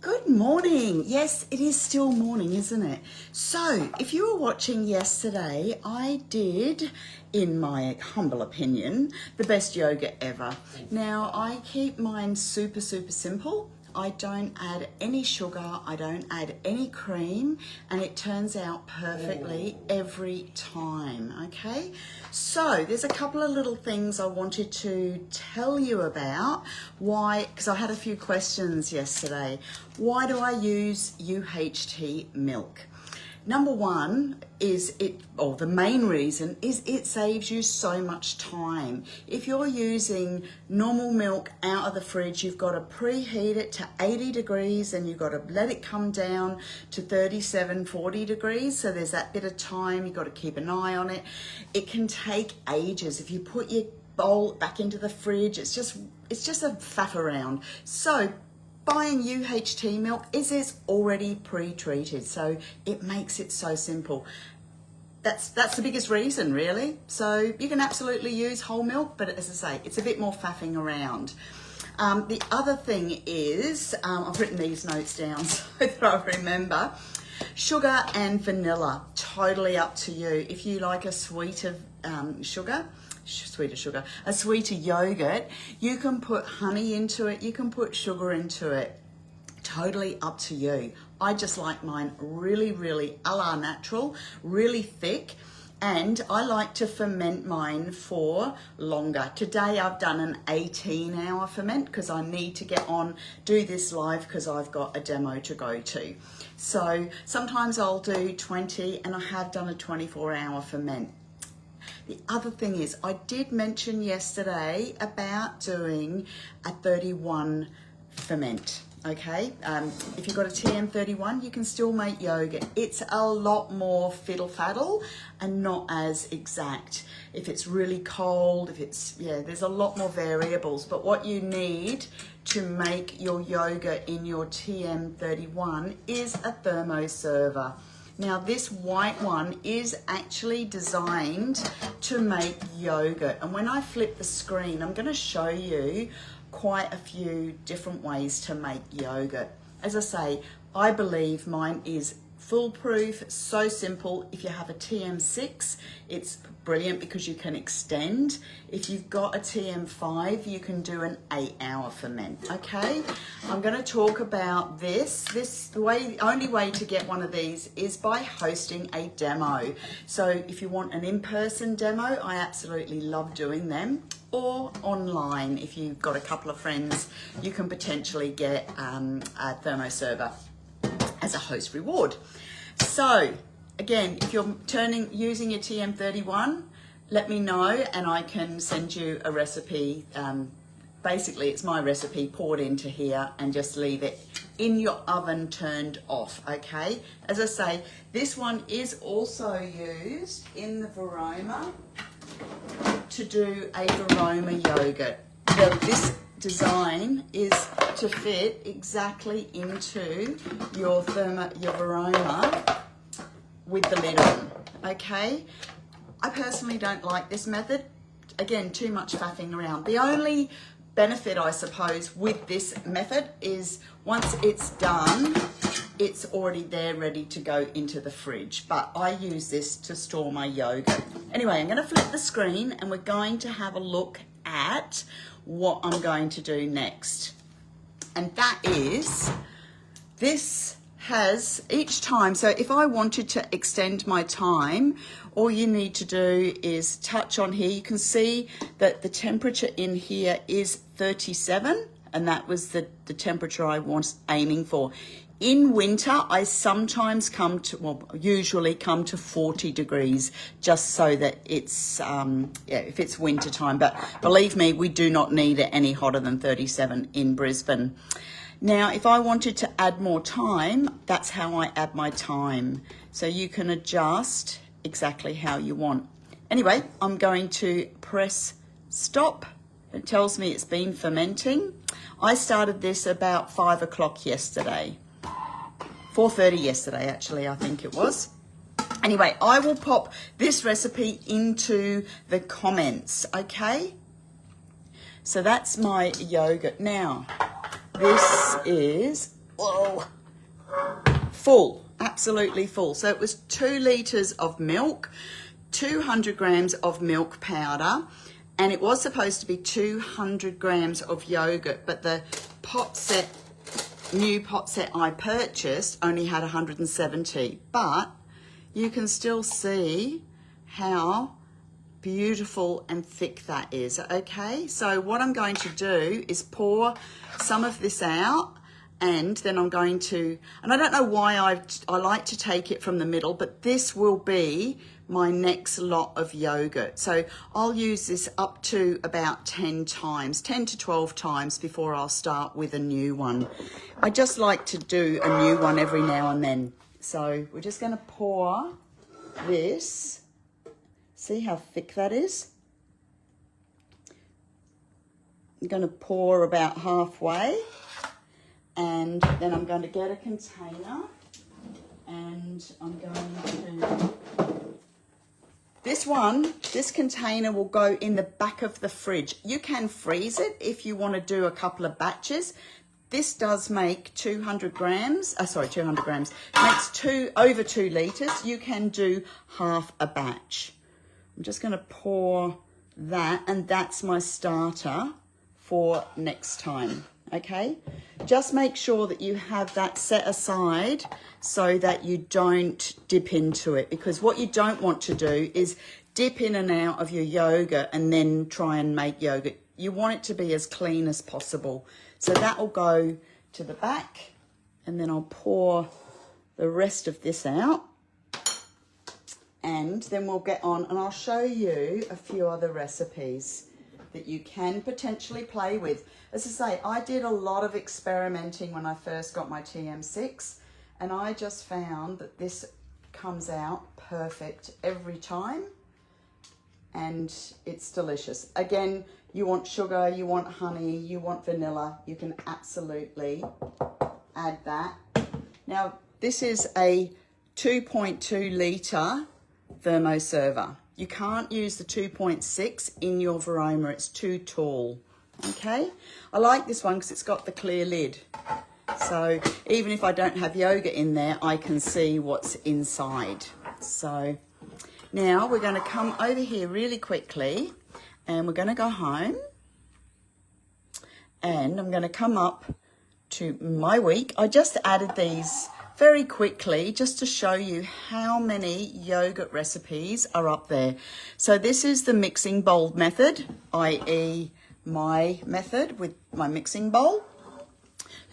Good morning. Yes, it is still morning, isn't it? So, if you were watching yesterday, I did, in my humble opinion, the best yoga ever. Now, I keep mine super simple. I don't add any sugar, I don't add any cream, and it turns out perfectly every time, okay? So there's a couple of little things I wanted to tell you about. Why, because I had a few questions yesterday. Why do I use UHT milk? Number one is the main reason is it saves you so much time. If you're using normal milk out of the fridge, you've got to preheat it to 80 degrees and you've got to let it come down to 37, 40 degrees. So there's that bit of time, you've got to keep an eye on it. It can take ages. If you put your bowl back into the fridge, it's just a faff around. So buying UHT milk is already pre-treated, so it makes it so simple. That's the biggest reason, really. So you can absolutely use whole milk, but as I say, it's a bit more faffing around. The other thing is, I've written these notes down so that I remember. Sugar and vanilla, totally up to you. If you like a sweeter yogurt, you can put honey into it, you can put sugar into it, totally up to you. I just like mine really a la natural, really thick, and I like to ferment mine for longer. Today I've done an 18-hour ferment because I need to do this live because I've got a demo to go to. So sometimes I'll do 20 and I have done a 24-hour ferment. The other thing is, I did mention yesterday about doing a 31 ferment, okay? If you've got a TM31, you can still make yogurt. It's a lot more fiddle-faddle and not as exact. If it's really cold, there's a lot more variables. But what you need to make your yogurt in your TM31 is a thermoserver. Now this white one is actually designed to make yogurt, and when I flip the screen I'm going to show you quite a few different ways to make yogurt. As I say, I believe mine is foolproof, so simple. If you have a TM6, it's brilliant because you can extend. If you've got a TM5, you can do an 8-hour ferment, okay? I'm going to talk about the only way to get one of these is by hosting a demo. So if you want an in-person demo, I absolutely love doing them. Or online, if you've got a couple of friends, you can potentially get a thermoserver as a host reward. So again, if you're using your TM31, let me know and I can send you a recipe. Basically it's my recipe poured into here and just leave it in your oven turned off, okay? As I say, this one is also used in the Varoma to do a Varoma yogurt. So this design is to fit exactly into your Varoma with the lid on, okay? I personally don't like this method. Again, too much faffing around. The only benefit, I suppose, with this method is once it's done, it's already there ready to go into the fridge, but I use this to store my yogurt. Anyway, I'm going to flip the screen and we're going to have a look at what I'm going to do next. And that is, this has each time, so if I wanted to extend my time, all you need to do is touch on here. You can see that the temperature in here is 37, and that was the temperature I was aiming for. In winter, I sometimes usually come to 40 degrees just so that it's, if it's winter time. But believe me, we do not need it any hotter than 37 in Brisbane. Now, if I wanted to add more time, that's how I add my time. So you can adjust exactly how you want. Anyway, I'm going to press stop. It tells me it's been fermenting. I started this about 5 o'clock yesterday. 4:30 yesterday, actually, I think it was. Anyway, I will pop this recipe into the comments, okay? So that's my yogurt. Now, this is whoa, full, absolutely full. So it was 2 litres of milk, 200 grams of milk powder, and it was supposed to be 200 grams of yogurt, but the new pot set I purchased only had 170, but you can still see how beautiful and thick that is. Okay, so what I'm going to do is pour some of this out, and then I'm going to, and I don't know why I like to take it from the middle, but this will be my next lot of yogurt. So I'll use this up to about 10 to 12 times before I'll start with a new one. I just like to do a new one every now and then. So we're just going to pour this. See how thick that is? I'm going to pour about halfway, and then I'm going to get a container, and I'm going to... This container will go in the back of the fridge. You can freeze it if you want to do a couple of batches. This does make 200 grams. It makes over 2 litres. You can do half a batch. I'm just going to pour that, and that's my starter for next time. Okay, just make sure that you have that set aside so that you don't dip into it, because what you don't want to do is dip in and out of your yogurt and then try and make yogurt. You want it to be as clean as possible. So that will go to the back, and then I'll pour the rest of this out, and then we'll get on and I'll show you a few other recipes that you can potentially play with. As I say, I did a lot of experimenting when I first got my TM6, and I just found that this comes out perfect every time, and it's delicious. Again, you want sugar, you want honey, you want vanilla, you can absolutely add that. Now, this is a 2.2 litre thermoserver. You can't use the 2.6 in your Varoma, it's too tall. Okay, I like this one because it's got the clear lid, so even if I don't have yogurt in there, I can see what's inside. So now we're going to come over here really quickly, and we're going to go home, and I'm going to come up to my week. I just added these very quickly just to show you how many yogurt recipes are up there. So this is the mixing bowl method, i.e. my method with my mixing bowl.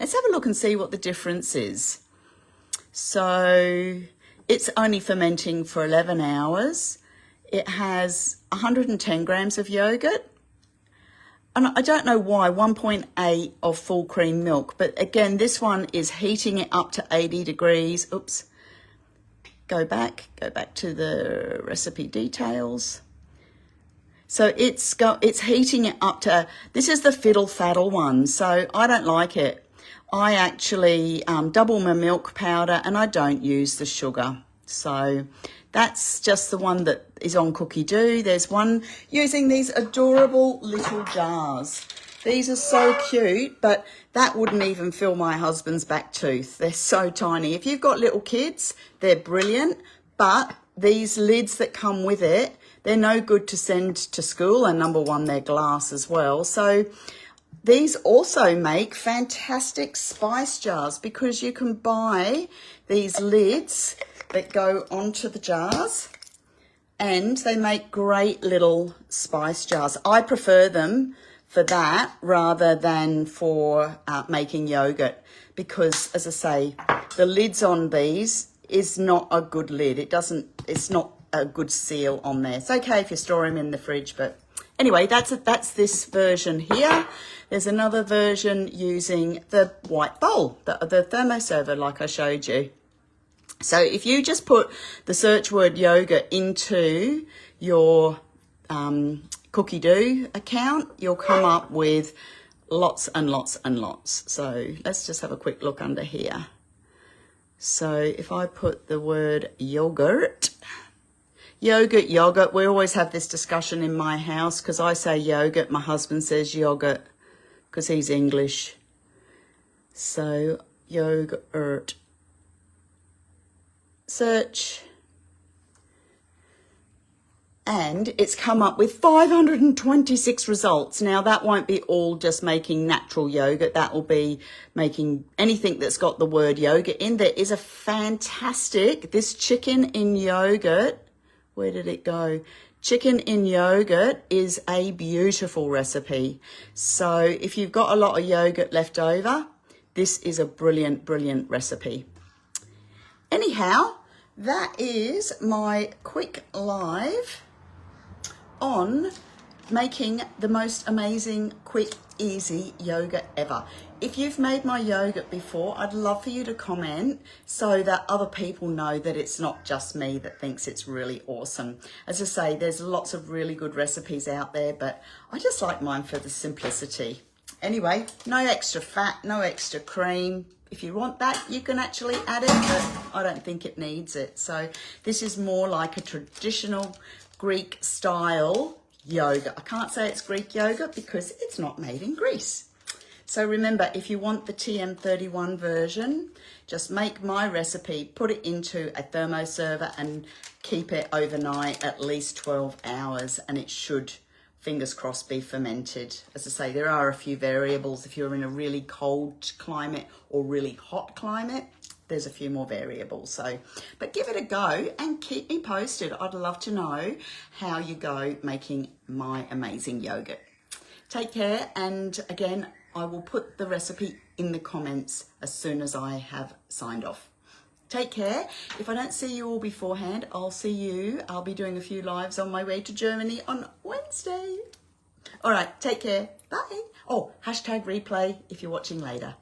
Let's have a look and see what the difference is. So it's only fermenting for 11 hours. It has 110 grams of yogurt. And I don't know why, 1.8 of full cream milk. But again, this one is heating it up to 80 degrees. Oops. Go back to the recipe details. So it's heating it up to, this is the fiddle faddle one. So I don't like it. I actually double my milk powder, and I don't use the sugar. So that's just the one that is on Cookie Do. There's one using these adorable little jars. These are so cute, but that wouldn't even fill my husband's back tooth. They're so tiny. If you've got little kids, they're brilliant, but these lids that come with it, they're no good to send to school, and number one, they're glass as well. So these also make fantastic spice jars, because you can buy these lids that go onto the jars, and they make great little spice jars. I prefer them for that rather than for making yogurt, because, as I say, the lids on these is not a good lid. It's not a good seal on there. It's okay if you store them in the fridge, but anyway, that's this version here. There's another version using the white bowl, the thermoserver, like I showed you. So if you just put the search word yogurt into your Cookie Do account, you'll come up with lots and lots and lots. So let's just have a quick look under here. So if I put the word yogurt, we always have this discussion in my house, because I say yogurt, my husband says yogurt, because he's English. So yogurt search, and it's come up with 526 results. Now that won't be all just making natural yogurt, that will be making anything that's got the word yogurt in. There is a fantastic, this chicken in yogurt, where did it go? Chicken in yogurt is a beautiful recipe. So if you've got a lot of yogurt left over, this is a brilliant, brilliant recipe. Anyhow, that is my quick live on making the most amazing, quick, easy yogurt ever. If you've made my yogurt before, I'd love for you to comment so that other people know that it's not just me that thinks it's really awesome. As I say, there's lots of really good recipes out there, but I just like mine for the simplicity. Anyway, no extra fat, no extra cream. If you want that, you can actually add it, but I don't think it needs it. So this is more like a traditional Greek style yogurt. I can't say it's Greek yogurt because it's not made in Greece. So remember, if you want the TM31 version, just make my recipe, put it into a thermoserver and keep it overnight at least 12 hours, and it should, fingers crossed, be fermented. As I say, there are a few variables. If you're in a really cold climate or really hot climate, there's a few more variables. So, but give it a go and keep me posted. I'd love to know how you go making my amazing yogurt. Take care, and again, I will put the recipe in the comments as soon as I have signed off. Take care. If I don't see you all beforehand, I'll see you. I'll be doing a few lives on my way to Germany on Wednesday. All right, take care. Bye. Oh, hashtag replay if you're watching later.